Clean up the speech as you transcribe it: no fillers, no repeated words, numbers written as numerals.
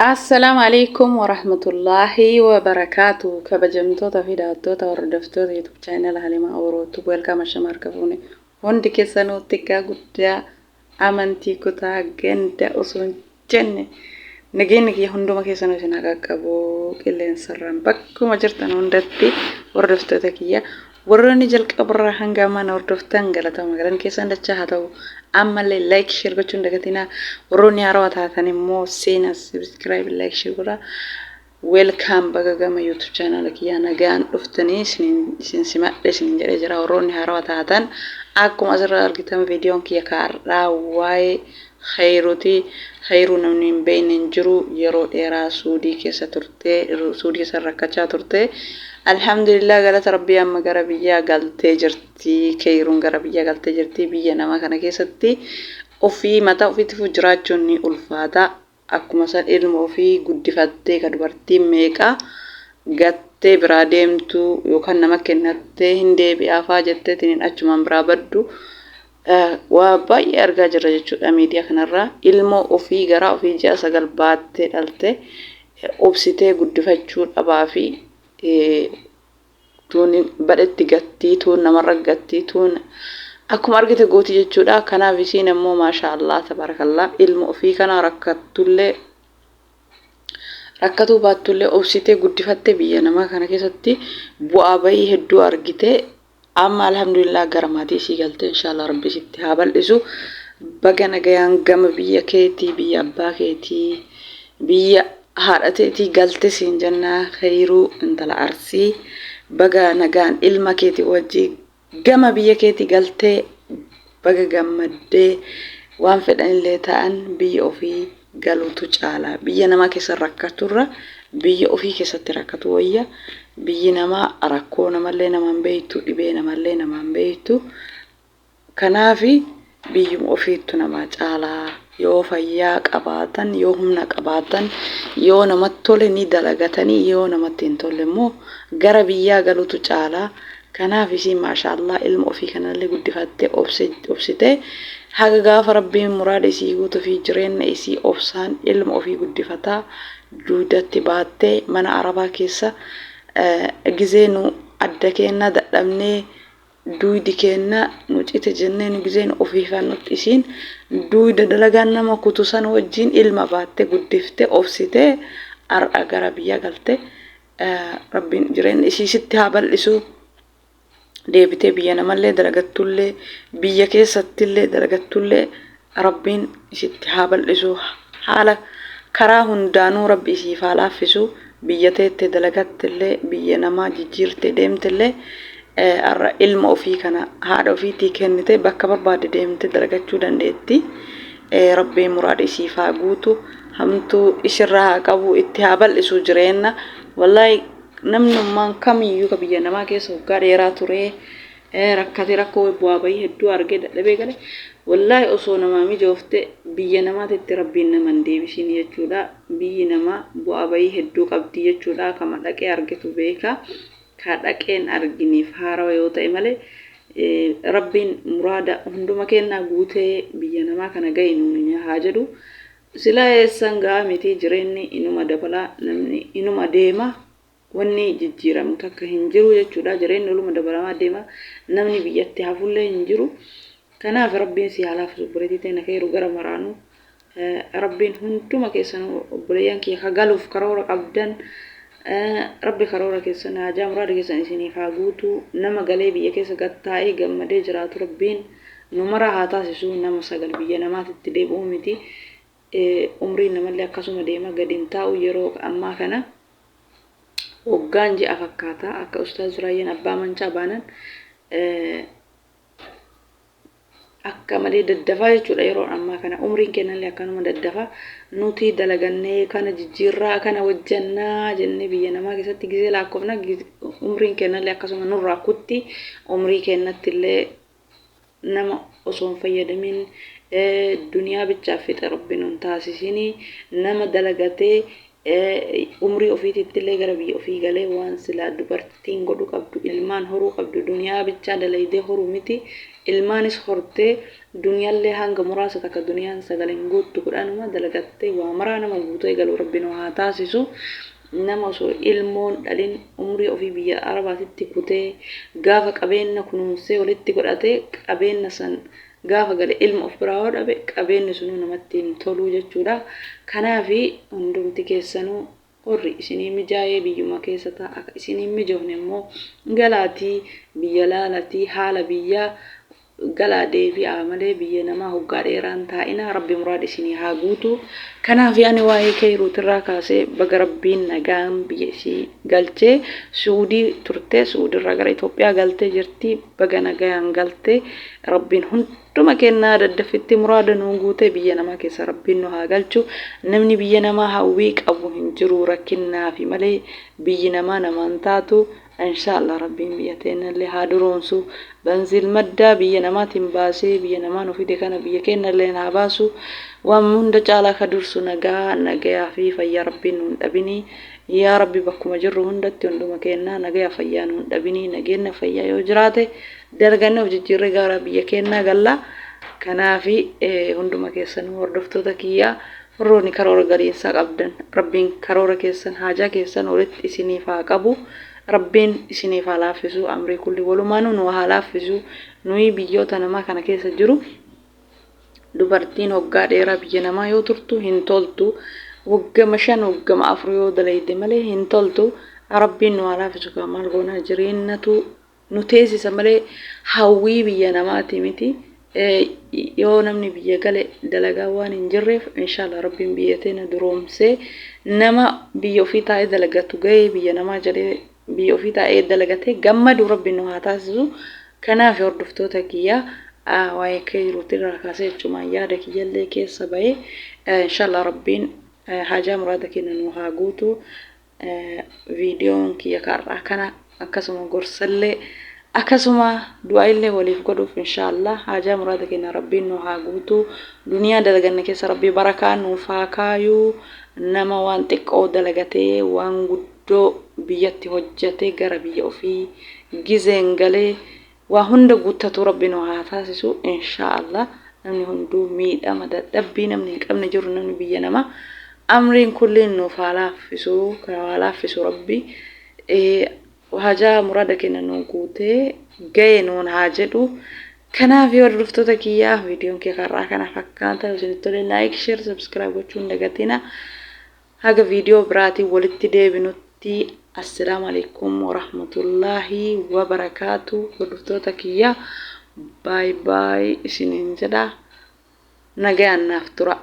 السلام عليكم ورحمة الله وبركاته كبجمتوتا في داتوتا وردفتوتا يوتيوب channel هلما أوروتو ويلكم الشمار كفوني هوندي كيسانو تكا قد أمانتي كتا جند أصون جنة نجي هندو ما كيسانو سناقا كابو كيلين سران بكو مجرتان هندتي وردفتوتا كيا warroonni jalqabarraa hanga ammaan hordoftan galatama galan keessan dachaa haa ta'u ammallee like share gochuun dagatinaa warroonni haarawaa taatan immoo seenaa subscribe like share godhaa welcome baga gama youtube channel kiyyaa nagaan dhuftanii isin simadhe isin jedhee jira warroonni haarawaa taatan akkuma asirraa argitan viidiyoon kiyya kaarraa waa'ee khayruuti khayruu namni hin beekne hin jiru yeroo dheeraa suudii keessa turte suudii keessa rakkachaa turte alhamdulillah galata rabbii amma gara biyyaa galtee jirti khayruun gara biyyaa galtee jirti biyya nama kana keessatti ofii mataa ofiitiif jiraachuun ni ulfaata akkuma san ilma ofii guddifattee ka dubartii meeqa gattee biraa deemtu yookaan nama kennattee hin deebi'aafaa jetteetiin achumaan biraa baddu waa baay'ee argaa jirra jechuudha miidiyaa kanarraa ilma ofii garaa ofii ji'a 9 baattee dhalte obsitee guddifachuu dhabaa fi tuun badhetti gattii tuun namarra gattii tuun akkuma argite gooti jechuudha kanaaf isiin immoo maashaallah tabarakallah ilma ofii kana rakkatuu baattullee obsitee guddifatte biyya namaa kana keessatti bu'aa bahii hedduu argite amma alhamdulillah gara maatii isii galte inshallah rabbi sitti haa bal'isu baga nagayaan gama biyya keetii biyya abbaa keetii biyya haadha teetii galte siin jennaa khayruu intala arsii baga nagaan ilma keetii wajji gama biyya keetii galtee baga gammaddee waan fedhan illee ta'an biyya ofii galuutu caalaa biyya namaa keessa rakkaturra biyya ofii keessatti rakkatu wayya biyyi namaa rakkoo namallee namaan beektu dhibee namallee namaan beektu kanaafi biyyuma ofiittu namaa caalaa yoo fayyaa qabaatan yoo humna qabaatan yoo namatti tole ni dalagatanii yoo namatti hin tolle immoo gara biyyaa galuutu caalaa kanaaf isiin maashaallah ilma ofii kanallee guddifattee obsitee haga gaafa rabbiin muraada isii guutuu fi jireenya isii obsaan ilma ofii guddifataa duudatti baattee mana arabaa keessa gizee nu adda keenna dadhabnee duudi keenna nu cite jennee nu gizeen ofii fannutti isiin duuda dalagaan nama kutusan wajjin ilma baattee guddiftee obsitee ar'a gara biyya galte rabbiin jireenya isii sitti haa bal'isu deebitee biyya namallee dalagattullee biyya keessattillee dalagattullee rabbiin isitti haa bal'isu haala karaa hundaanuu rabbi isiif haa laaffisu biyya teettee dalagattillee biyya namaa jijjiirtee deemtillee arra ilma ofii kana haadha ofiitii kennitee bakka barbaade deemtee dalagachuu dandeetti rabbiin muraada isiif haa guutu hamtuu ishirraa haa qabu itti haa bal'isu jireenya wallahi namnummaan kamiyyuu ka biyya namaa keessa waggaa dheeraa ture rakkatee rakkoo bu'aa bahii hedduu argee dadhabee gale wallahi osoo namaa mijoofte biyya namaatitti rabbiin nama hin deebisin jechuudha biyyi namaa bu'aa bahii hedduu qabdi jechuudha kama dhaqee argitu beeka ka dhaqeen arginiif haarawa yoo ta'e malee rabbiin muraada hunduma kennaa guutee biyya namaa kana ga'e nuuni haa jedhu silaa eessan ga'a miti jireenyi inuma dabalaa namni inuma deema wanni jijjiiramu takka hin jiru jechuudha jireenyi oluma dabalamaa deema namni biyyatti hafullee hin jiru kanaaf rabbiin si haa laaffisu obboleettii ta'e nakheeru gara maraanu rabbiin hunduma keessan obboleeyyan kiyya ka galuuf karoora qabdan rabbi karoora keessan haajaa muraada keessan isiniif haa guutu nama galee biyya keessa gattaa'ee gammadee jiraatu rabbiin numara haa taasisu nama sagal biyya namaatitti deebi'uu miti umriin namallee akkasuma deema gadi hin taa'u yeroo ammaa kana waggaan ji'a fakkaata akka ustaaz Raayyaan abbaa mancaa baanan akka malee daddafaa jechuudha yeroo ammaa kana umriin kennallee akkanuma daddafaa nuti dalagannee kana jijjiirraa kana wajjannaa jennee biyya namaa keessatti gizee lakkoofna umriin kennallee akkasuma nurraa kutti umrii kennattillee nama osoo hin fayyadamin duniyaa bichaaf fixa rabbiin hin taasisinii nama dalagatee umrii ofiititti illee gara biyya ofii galee waan silaa dubartiin godhu qabdu ilmaan horuu qabdu duniyaa bichaa dalaydee horuu miti ilmaanis hortee duniyaallee hanga muraasa takka duniyaan sagaleen guuttu kudhanuma dalagattee waa maraa nama guutuu eegalu rabbiin haa taasisu nama osoo ilmoon dhalin umrii ofii biyya arabaatitti kutee gaafa qabeenya kunuunsee walitti godhatee qabeenya san gaafa gale ilma of biraa dhabe qabeenyi sunuu namatti hin toluu jechuudha. Kanaafi hundumti keessanuu qorri isinii mijaa'ee biyyuma keessa ta'a akka isinii mijoofne immoo galaatii biyya laalatii haala biyyaa galaa deebi'aa malee biyya namaa hoggaa dheeraan taa'ina rabbi muraada isinii haa guutu. Kanaaf ani waa'ee Kayruutirraa kaasee baga rabbiin nagaan biyya isii galchee Suudii turtee Suudiirraa gara Itoophiyaa galtee jirti baga nagaan galtee rabbiin hunduma kennaa daddafitti muraada nuu guutee biyya namaa keessa rabbiin nu haa galchu. Namni biyya namaa hawwii qabu hin jiru rakkinnaafi malee biyyi namaa namaan taatu. Inshallah rabbiin biyya teenallee haa duroomsu banzil maddaa biyya namaatiin baasee biyya namaan ofii kana biyya keenallee haa baasu waan hunda caalaa ka dursu nagayaa fi fayyaa rabbiin nuun dhabinii yaa rabbi bakkuma jirru hundatti hunduma kennaa nagayaa fayyaa nuun dhabinii nageenya fayyaa yoo jiraate dalganne hojjechirree gara biyya keenyaa galla. Kanaafi hunduma keessanuu hordoftoota kiyyaa warroonni karoora galiinsaa qabdan rabbiin karoora keessan haajaa keessan walitti isiniif haa qabu. Rabbiin isiniif haa laaffisu amrii kulli walumaanuu nu haa laaffisu nuyi biyyoota namaa kana keessa jiru dubartiin hoggaa dheeraa biyya namaa yoo turtu hin toltu waggama 5 waggama 4 yoo dalayde malee hin toltu rabbiin nu haa laaffisu kan maal goona jireenyatu nu teessisa malee hawwii biyya namaati miti yoo namni biyya gale dalagaa waan hin jirreef inshallah rabbiin biyya teena duroomsee nama biyya ofii taa'ee dalagatu ga'ee biyya namaa jedhee biyya ofii taa'ee dalagatee gammadu rabbiin nu haa taasisu. Kanaaf hordoftoota kiyyaa waa'ee Kayruutirraa kaasee jechumaan yaada kiyyallee keessa bahee inshallah rabbiin haajaa muraada keenya nu haa guutu. Viidiyoon kiyya kaarraa kana akkasuma gorsallee akkasuma du'aa illee waliif godhuuf inshallah haajaa muraada keenya rabbiin nu haa guutu. Duniyaa dalaganne keessa rabbii barakaa nuuf haa kaayuu. Nama waan xiqqoo dalagatee waan guddoo biyyatti hojjatee gara biyya ofii gizeen galee waa hunda guuttatu rabbi nu haa taasisu inshallah. Namni hunduu miidhama dadhabbii namni hin qabne jiru namni biyya namaa amriin kulliin nuuf haa laaffisu haa laaffisu rabbi haajaa muraada keenya nu guutee ga'ee nuun haa jedhu. Kanaaf hordoftoota kiyyaa viidiyoon kee karraa kana fakkaata isinitti tole like share subscribe gochuun dagatina. Haga viidiyoo biraatiin walitti deebinutti assalaamu alaykum warahmatullaahi wabarakaatu. Hordoftoota kiyyaa bye bye isiniin jedha nagayaan naaf tura.